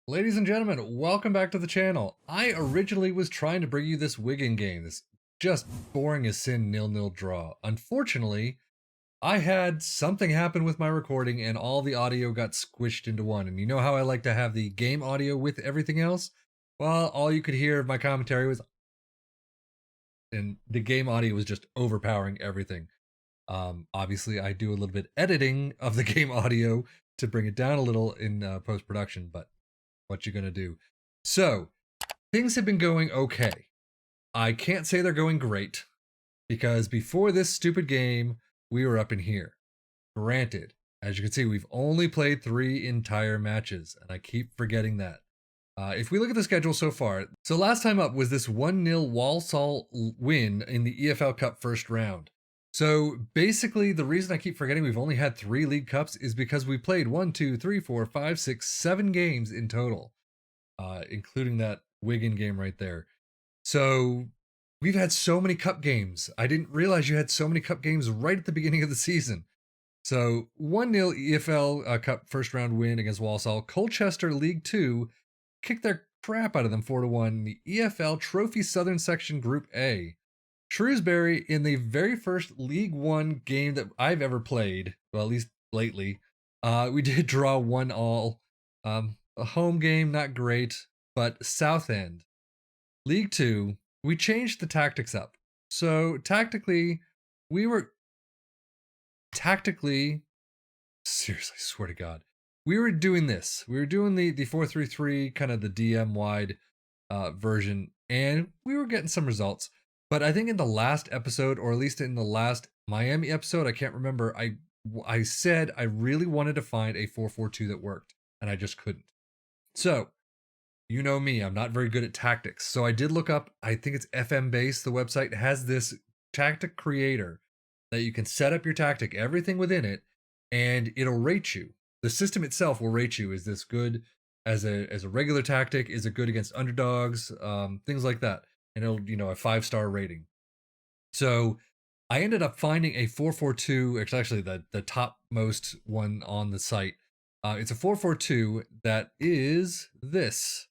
Ladies and gentlemen, welcome back to the channel. I originally was trying to bring you this Wigan game, this just boring as sin 0-0 draw. Unfortunately, I had something happen with my recording and all the audio got squished into one. And you know how I like to have the game audio with everything else? Well, all you could hear of my commentary was, and the game audio was just overpowering everything. Obviously, I do a little bit editing of the game audio to bring it down a little in post-production, but what you gonna do? So, things have been going okay. I can't say they're going great, because before this stupid game, we were up in here. Granted, as you can see, we've only played 3 entire matches, and I keep forgetting that. If we look at the schedule so far, so last time up was this 1-0 Walsall win in the EFL Cup first round. So basically, the reason I keep forgetting we've only had 3 League Cups is because we played 1, 2, 3, 4, 5, 6, 7 games in total, including that Wigan game right there. So we've had so many cup games. I didn't realize you had so many cup games right at the beginning of the season. So 1-0 EFL Cup first round win against Walsall. Colchester League 2 kicked their crap out of them 4-1 in the EFL Trophy Southern Section Group A. Shrewsbury, in the very first League One game that I've ever played, well, at least lately, we did draw 1-1. A home game, not great, but Southend, League Two, we changed the tactics up. So tactically, seriously, swear to God, we were doing this. We were doing the 4-3-3, kind of the DM wide version, and we were getting some results. But I think in the last episode, or at least in the last Miami episode, I can't remember, I said I really wanted to find a 4-4-2 that worked, and I just couldn't. So, you know me, I'm not very good at tactics. So I did look up, I think it's FM Base, the website has this tactic creator that you can set up your tactic, everything within it, and it'll rate you. The system itself will rate you. Is this good as a regular tactic? Is it good against underdogs? Things like that. And it'll, a 5-star rating. So I ended up finding a 4-4-2. It's actually the topmost one on the site. It's a 4-4-2 that is this.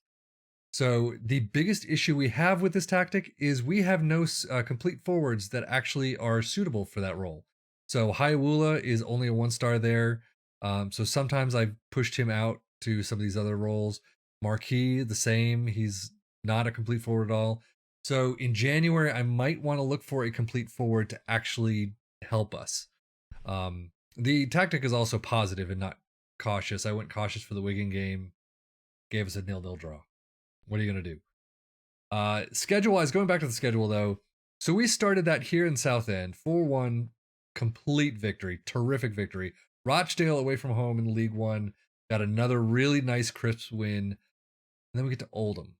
So the biggest issue we have with this tactic is we have no complete forwards that actually are suitable for that role. So Hayawula is only a 1-star there. So sometimes I've pushed him out to some of these other roles. Marquis, the same. He's not a complete forward at all. So in January, I might want to look for a complete forward to actually help us. The tactic is also positive and not cautious. I went cautious for the Wigan game. Gave us a 0-0 draw. What are you going to do? Schedule-wise, going back to the schedule, though. So we started that here in Southend. 4-1, complete victory. Terrific victory. Rochdale away from home in League One. Got another really nice, crisp win. And then we get to Oldham.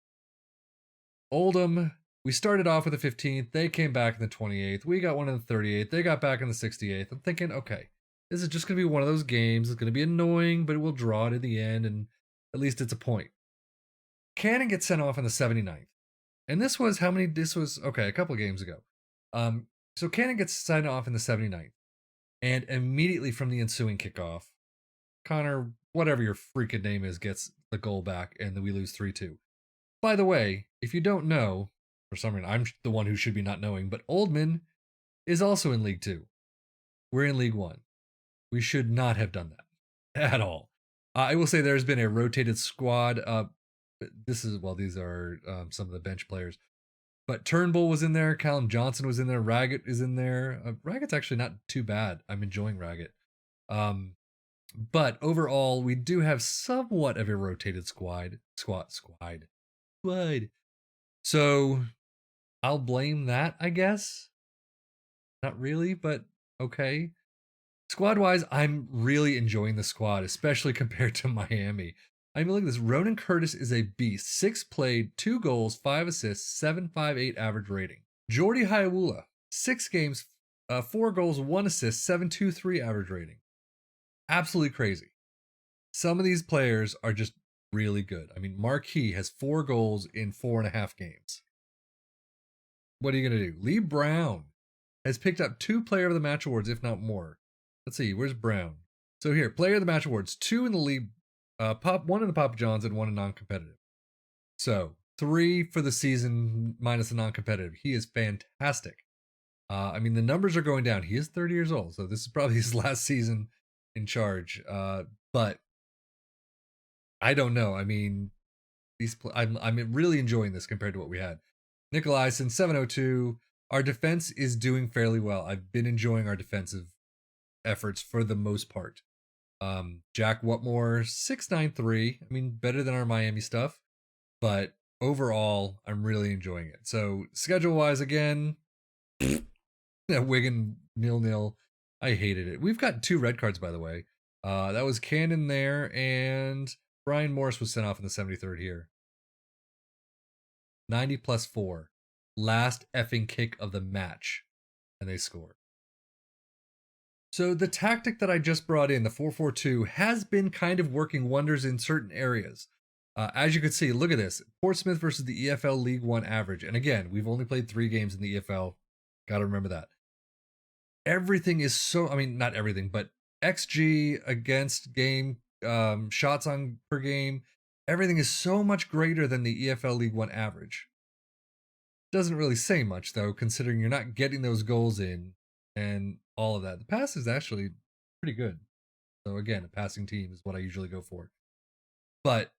Oldham, we started off with the 15th. They came back in the 28th. We got one in the 38th. They got back in the 68th. I'm thinking, okay, this is just going to be one of those games. It's going to be annoying, but we'll draw it at the end, and at least it's a point. Cannon gets sent off in the 79th. And this was a couple of games ago. So Cannon gets sent off in the 79th. And immediately from the ensuing kickoff, Connor, whatever your freaking name is, gets the goal back, and then we lose 3-2. By the way, if you don't know, for some reason, I'm the one who should be not knowing, but Oldman is also in League 2. We're in League 1. We should not have done that at all. I will say there's been a rotated squad. These are some of the bench players. But Turnbull was in there. Callum Johnson was in there. Raggett is in there. Raggett's actually not too bad. I'm enjoying Raggett. But overall, we do have somewhat of a rotated squad. So I'll blame that, I guess. Not really, but okay. Squad-wise, I'm really enjoying the squad, especially compared to Miami. I mean, look at this. Ronan Curtis is a beast. 6 played, 2 goals, 5 assists, 7.58 average rating. Jordi Hayawula, 6 games, 4 goals, 1 assist, 7.23 average rating. Absolutely crazy. Some of these players are just really good. I mean, Marquis has 4 goals in 4.5 games. What are you going to do? Lee Brown has picked up 2 Player of the Match awards, if not more. Let's see, where's Brown? So here, Player of the Match awards, 2 in the league one in the Papa Johns and one in non-competitive. So 3 for the season minus the non-competitive. He is fantastic. I mean, the numbers are going down. He is 30 years old, so this is probably his last season in charge. But I don't know. I mean, I'm really enjoying this compared to what we had. Nicolaisen 702. Our defense is doing fairly well. I've been enjoying our defensive efforts for the most part. Jack Whatmore 693. I mean, better than our Miami stuff, but overall, I'm really enjoying it. So schedule wise, again, Wigan 0-0. I hated it. We've got 2 red cards, by the way. That was Cannon there, and Brian Morris was sent off in the 73rd here. 90 plus 4. Last effing kick of the match. And they scored. So the tactic that I just brought in, the 4-4-2, has been kind of working wonders in certain areas. As you can see, look at this. Portsmouth versus the EFL League 1 average. And again, we've only played 3 games in the EFL. Got to remember that. Everything is so, I mean, not everything, but XG against game, shots on per game, everything is so much greater than the EFL League 1 average. Doesn't really say much, though, considering you're not getting those goals in and all of that. The pass is actually pretty good. So again, a passing team is what I usually go for. But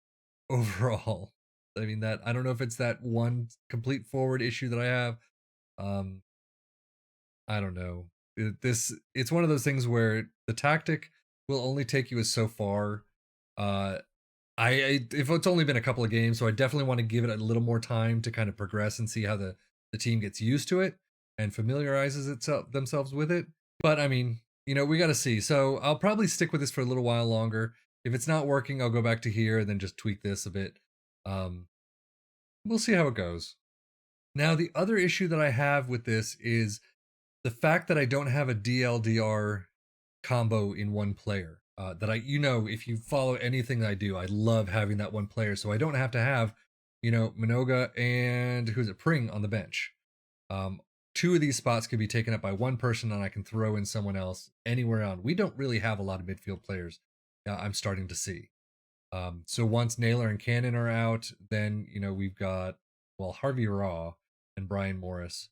overall, I mean, that I don't know if it's that one complete forward issue that I have. I don't know. It's one of those things where the tactic will only take you as so far. If it's only been a couple of games, so I definitely want to give it a little more time to kind of progress and see how the team gets used to it and familiarizes themselves with it. But I mean, you know, we got to see. So I'll probably stick with this for a little while longer. If it's not working, I'll go back to here and then just tweak this a bit. We'll see how it goes. Now, the other issue that I have with this is the fact that I don't have a DLDR combo in one player. If you follow anything that I do, I love having that one player. So I don't have to have, Minoga and Pring on the bench. 2 of these spots can be taken up by one person and I can throw in someone else anywhere on. We don't really have a lot of midfield players. I'm starting to see. So once Naylor and Cannon are out, then, we've got, Harvey Raw and Brian Morris.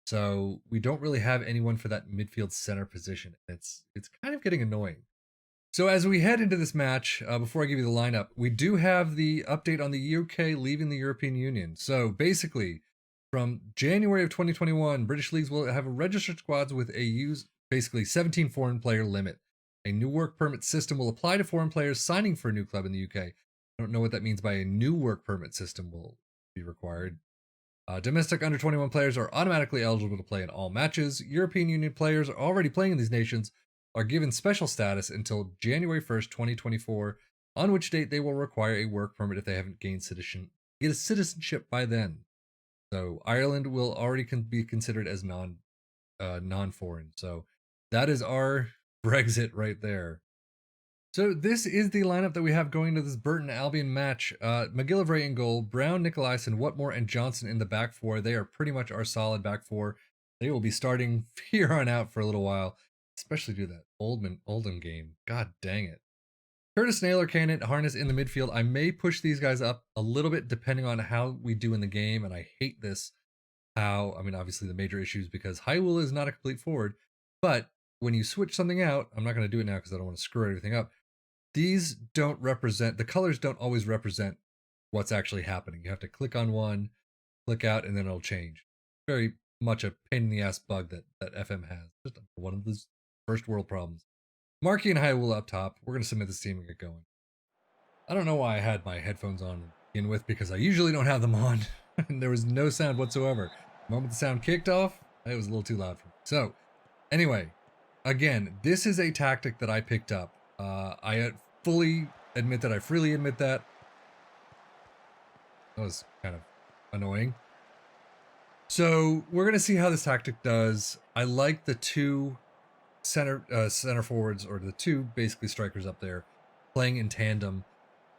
So we don't really have anyone for that midfield center position. It's kind of getting annoying. So as we head into this match, before I give you the lineup, we do have the update on the UK leaving the European Union. So basically, from January of 2021, British leagues will have registered squads with basically 17 foreign player limit. A new work permit system will apply to foreign players signing for a new club in the UK. I don't know what that means by a new work permit system will be required. Domestic under 21 players are automatically eligible to play in all matches. European Union players already playing in these nations are given special status until January 1st, 2024, on which date they will require a work permit if they haven't gained citizenship by then. So Ireland will already be considered as non-foreign. So that is our Brexit right there. So this is the lineup that we have going to this Burton Albion match. McGillivray in goal, Brown, Nicolaisen, Whatmore, and Johnson in the back 4. They are pretty much our solid back 4. They will be starting here on out for a little while, especially do that Oldham game. God dang it. Curtis, Naylor, Cannon, Harness in the midfield. I may push these guys up a little bit depending on how we do in the game, and I hate this. Obviously the major issues because Hywell is not a complete forward, but when you switch something out, I'm not going to do it now because I don't want to screw everything up. These the colors don't always represent what's actually happening. You have to click on one, click out, and then it'll change. Very much a pain in the ass bug that FM has. Just one of those first world problems. Markey and Hywell up top. We're going to submit this team and get going. I don't know why I had my headphones on to begin with because I usually don't have them on. And there was no sound whatsoever. The moment the sound kicked off, it was a little too loud for me. So, anyway, again, this is a tactic that I picked up. I freely admit that. That was kind of annoying. So we're going to see how this tactic does. I like the 2 center forwards, or the 2 basically strikers up there playing in tandem.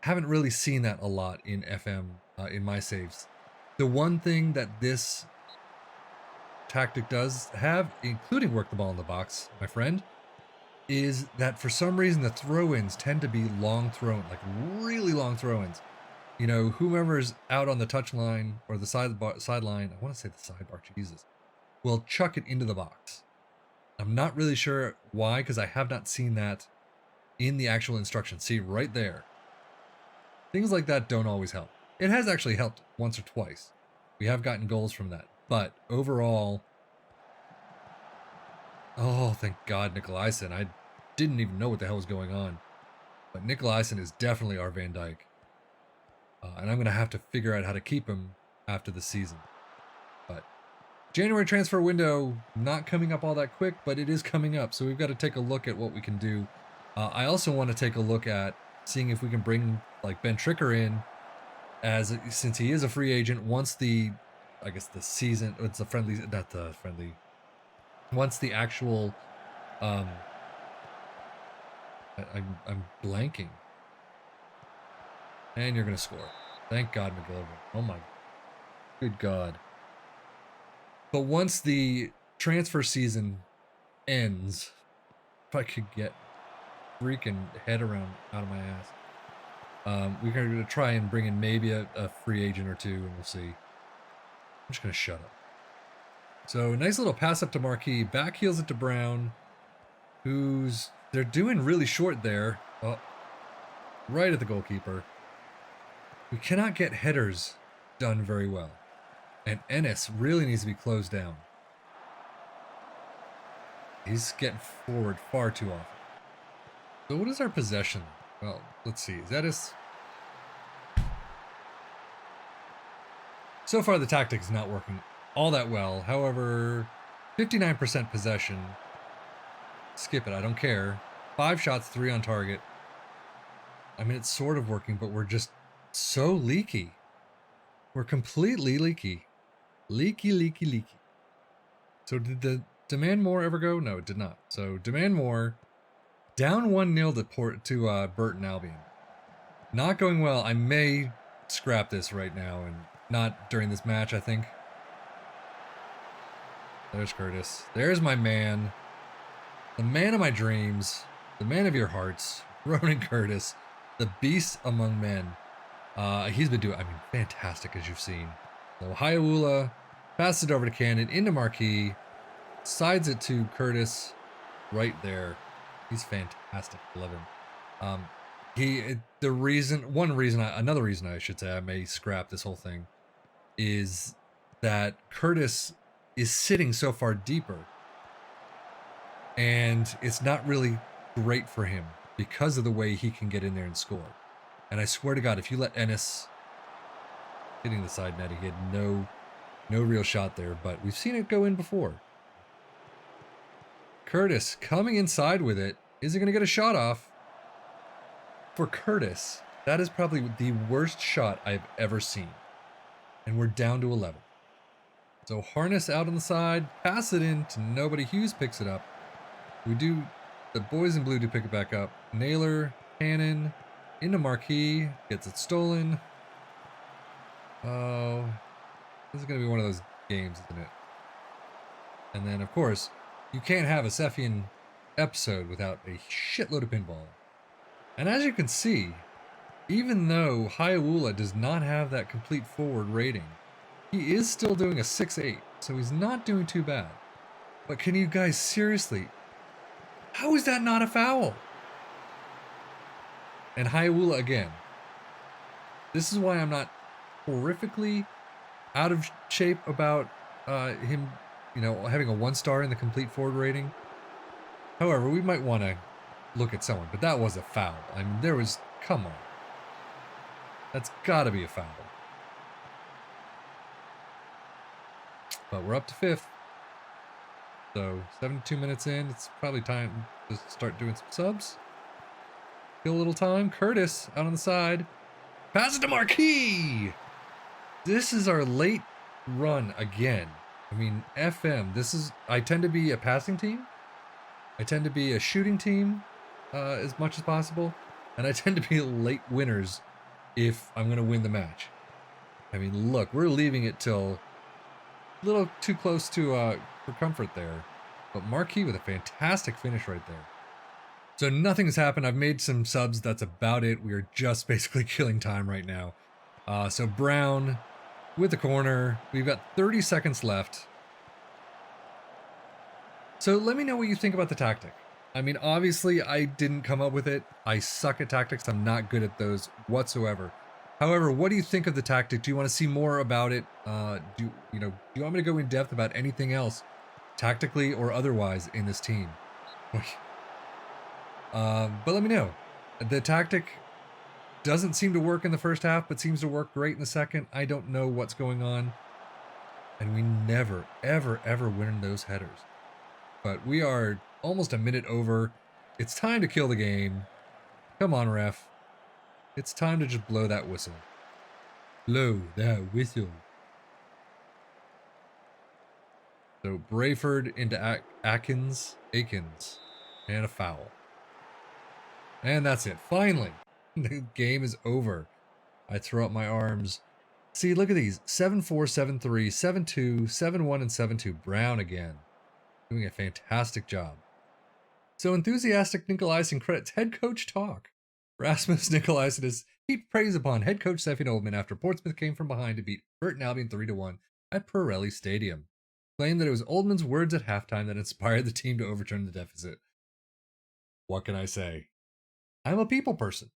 Haven't really seen that a lot in FM in my saves. The one thing that this tactic does have, including work the ball in the box, my friend, is that for some reason the throw-ins tend to be long throw-ins, like really long throw-ins. You know, whomever's out on the touchline or the sideline, I want to say the sidebar, Jesus, will chuck it into the box. I'm not really sure why, because I have not seen that in the actual instructions. See, right there. Things like that don't always help. It has actually helped once or twice. We have gotten goals from that. But overall, oh, thank God, Nicolaisen. I didn't even know what the hell was going on. But Nicolaisen is definitely our Van Dijk. And I'm going to have to figure out how to keep him after the season. But January transfer window, not coming up all that quick, but it is coming up. So we've got to take a look at what we can do. I also want to take a look at seeing if we can bring like Ben Tricker in, since he is a free agent. Once the season, it's a friendly, not the friendly. Once the actual, I'm blanking. And you're going to score. Thank God, McGillivray. Oh my good God. But once the transfer season ends, if I could get freaking head around out of my ass, we're going to try and bring in maybe a free agent or two, and we'll see. I'm just going to shut up. So nice little pass up to Marquis. Back heels it to Brown, they're doing really short there. Oh, right at the goalkeeper. We cannot get headers done very well. And Ennis really needs to be closed down. He's getting forward far too often. So what is our possession? Well, let's see. Is that his? So far the tactic is not working all that well. However, 59% possession. Skip it, I don't care. 5 shots, 3 on target. I mean, it's sort of working, but we're just so leaky. We're completely leaky. Leaky. So did the demand more ever go? No, it did not. So demand more. Down 1-0 to Burton Albion. Not going well. I may scrap this right now, and not during this match, I think. There's Curtis. There's my man. The man of my dreams. The man of your hearts. Ronan Curtis. The beast among men. He's been doing, fantastic, as you've seen. So Hayawula passes it over to Cannon, into Marquis, sides it to Curtis, right there. He's fantastic. Love him. Another reason I should say I may scrap this whole thing is that Curtis is sitting so far deeper, and it's not really great for him because of the way he can get in there and score. And I swear to God, if you let Ennis hitting the side net, he had no real shot there, but we've seen it go in before. Curtis coming inside with it. Is he going to get a shot off? For Curtis, that is probably the worst shot I've ever seen. And we're down to 11. So Harness out on the side, pass it in to nobody. Hughes picks it up. The boys in blue do pick it back up. Naylor, Cannon, into Marquis, gets it stolen. Oh, this is going to be one of those games, isn't it? And then, of course, you can't have a Sefian episode without a shitload of pinball. And as you can see, even though Hayawula does not have that complete forward rating, he is still doing a 6.8, so he's not doing too bad. But can you guys seriously, how is that not a foul? And Hayawula again. This is why I'm not horrifically out of shape about him, having a 1-star in the complete forward rating. However, we might want to look at someone, but that was a foul. I mean, come on. That's got to be a foul. But we're up to 5th. So 72 minutes in, it's probably time to start doing some subs. Kill a little time. Curtis out on the side. Pass it to Marquis. This is our late run again. I mean, FM, I tend to be a passing team. I tend to be a shooting team as much as possible. And I tend to be late winners if I'm going to win the match. I mean, look, we're leaving it till a little too close to for comfort there. But Marquis with a fantastic finish right there. So nothing has happened. I've made some subs. That's about it. We are just basically killing time right now. So Brown with the corner. We've got 30 seconds left. So let me know what you think about the tactic. I mean, obviously I didn't come up with it. I suck at tactics. I'm not good at those whatsoever. However, what do you think of the tactic? Do you want to see more about it? Do you want me to go in depth about anything else, tactically or otherwise, in this team? But let me know. The tactic doesn't seem to work in the first half, but seems to work great in the second. I don't know what's going on. And we never, ever, ever win those headers. But we are almost a minute over. It's time to kill the game. Come on, ref. It's time to just blow that whistle. Blow that whistle. So Brayford into Akins. And a foul. And that's it. Finally, the game is over. I throw up my arms. See, look at these. 7-4, 7-3, 7-2, 7-1, and 7-2. Brown again. Doing a fantastic job. So enthusiastic Nicolaisen credits head coach talk. Rasmus Nicolaisen has heaped praise upon head coach Sefian Oldman after Portsmouth came from behind to beat Burton Albion 3-1 at Pirelli Stadium. Claimed that it was Oldman's words at halftime that inspired the team to overturn the deficit. What can I say? I'm a people person.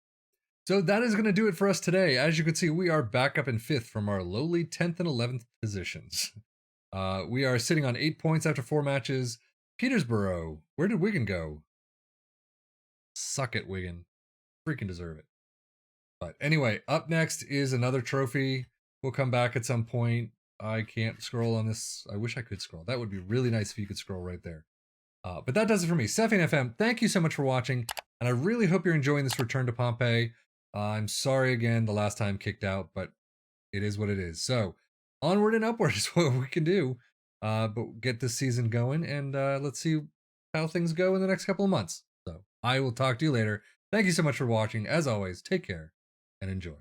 So that is going to do it for us today. As you can see, we are back up in 5th from our lowly 10th and 11th positions. We are sitting on 8 points after 4 matches. Peterborough, where did Wigan go? Suck it, Wigan. Freaking deserve it. But anyway, up next is another trophy. We'll come back at some point. I can't scroll on this. I wish I could scroll. That would be really nice if you could scroll right there. But that does it for me. Sefian FM, thank you so much for watching. And I really hope you're enjoying this return to Pompey. I'm sorry again the last time kicked out, but it is what it is. So onward and upward is what we can do. But get this season going, and let's see how things go in the next couple of months. So I will talk to you later. Thank you so much for watching. As always, take care and enjoy.